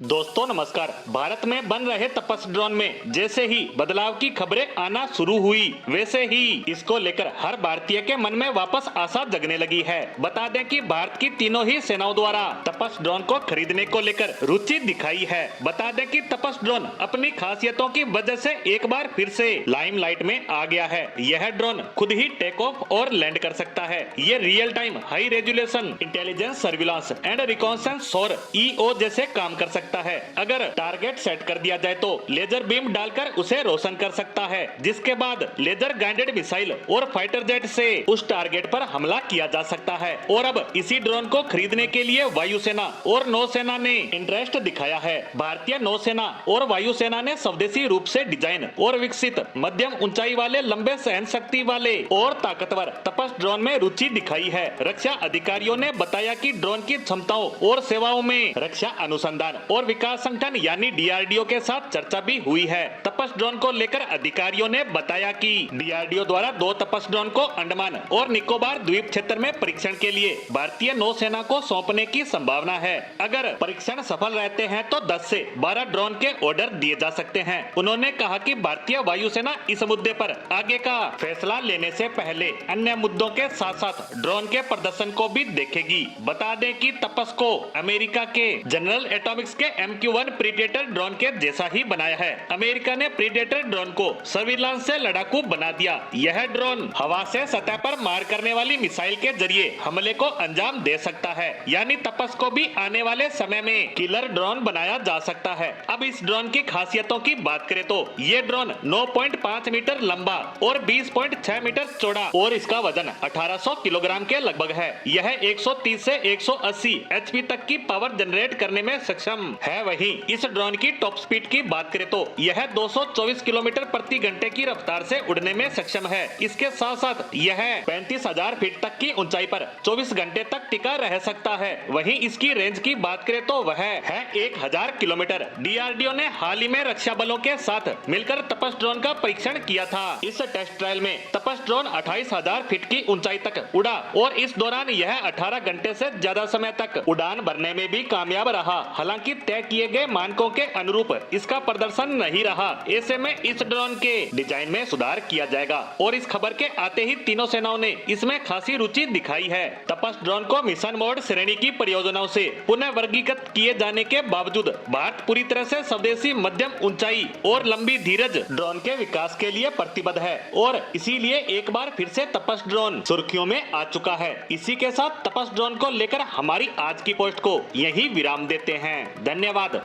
दोस्तों नमस्कार। भारत में बन रहे तपस ड्रोन में जैसे ही बदलाव की खबरें आना शुरू हुई, वैसे ही इसको लेकर हर भारतीय के मन में वापस आशा जगने लगी है। बता दें कि भारत की तीनों ही सेनाओं द्वारा तपस ड्रोन को खरीदने को लेकर रुचि दिखाई है। बता दें कि तपस ड्रोन अपनी खासियतों की वजह से एक बार फिर से लाइमलाइट में आ गया है। यह ड्रोन खुद ही टेक ऑफ और लैंड कर सकता है। ये real time high resolution intelligence surveillance and reconnaissance और ईओ जैसे काम कर सकता है। अगर टारगेट सेट कर दिया जाए तो लेजर बीम डालकर उसे रोशन कर सकता है, जिसके बाद लेजर गाइडेड मिसाइल और फाइटर जेट से उस टारगेट पर हमला किया जा सकता है। और अब इसी ड्रोन को खरीदने के लिए वायुसेना और नौसेना ने इंटरेस्ट दिखाया है। भारतीय नौसेना और वायुसेना ने स्वदेशी रूप से डिजाइन और विकसित मध्यम ऊंचाई वाले लंबे सहन शक्ति वाले और ताकतवर तपस ड्रोन में रुचि दिखाई है। रक्षा अधिकारियों ने बताया कि ड्रोन की क्षमताओं और सेवाओं में रक्षा अनुसंधान और विकास संगठन यानी डीआरडीओ के साथ चर्चा भी हुई है। तपस ड्रोन को लेकर अधिकारियों ने बताया कि डीआरडीओ द्वारा 2 तपस ड्रोन को अंडमान और निकोबार द्वीप क्षेत्र में परीक्षण के लिए भारतीय नौसेना को सौंपने की संभावना है। अगर परीक्षण सफल रहते हैं तो 10 से 12 ड्रोन के ऑर्डर दिए जा सकते हैं। उन्होंने कहा कि भारतीय वायुसेना इस मुद्दे पर आगे का फैसला लेने से पहले अन्य मुद्दों के साथ साथ ड्रोन के प्रदर्शन को भी देखेगी। बता दें कि तपस को अमेरिका के जनरल एटॉमिक्स के MQ-1 प्रीडेटर ड्रोन के जैसा ही बनाया है। अमेरिका ने प्रीडेटर ड्रोन को सर्विलांस से लड़ाकू बना दिया। यह ड्रोन हवा से सतह पर मार करने वाली मिसाइल के जरिए हमले को अंजाम दे सकता है, यानी तपस को भी आने वाले समय में किलर ड्रोन बनाया जा सकता है। अब इस ड्रोन की खासियतों की बात करें तो ये ड्रोन 9.5 मीटर लंबा और 20.6 मीटर चौड़ा और इसका वजन 1800 किलोग्राम के लगभग है। यह 130 से 180 HP तक की पावर जनरेट करने में सक्षम है। वहीं इस ड्रोन की टॉप स्पीड की बात करें तो यह 224 किलोमीटर प्रति घंटे की रफ्तार से उड़ने में सक्षम है। इसके साथ साथ यह 35,000 फीट तक की ऊंचाई पर 24 घंटे तक टिका रह सकता है। वहीं इसकी रेंज की बात करें तो वह है 1000 किलोमीटर। डीआरडीओ ने हाल ही में रक्षा बलों के साथ मिलकर तपस ड्रोन का परीक्षण किया था। इस टेस्ट ट्रायल में तपस ड्रोन 28,000 फीट की ऊंचाई तक उड़ा और इस दौरान यह 18 घंटे से ज्यादा समय तक उड़ान भरने में भी कामयाब रहा। हालांकि तय किए गए मानकों के अनुरूप इसका प्रदर्शन नहीं रहा। ऐसे में इस ड्रोन के डिजाइन में सुधार किया जाएगा और इस खबर के आते ही तीनों सेनाओं ने इसमें खासी रुचि दिखाई है। तपस ड्रोन को मिशन मोड श्रेणी की परियोजनाओं से पुनः वर्गीकृत किए जाने के बावजूद भारत पूरी तरह से स्वदेशी मध्यम ऊंचाई और लंबी धीरज ड्रोन के विकास के लिए प्रतिबद्ध है और इसीलिए एक बार फिर से तपस ड्रोन सुर्खियों में आ चुका है। इसी के साथ तपस ड्रोन को लेकर हमारी आज की पोस्ट को यही विराम देते हैं। धन्यवाद।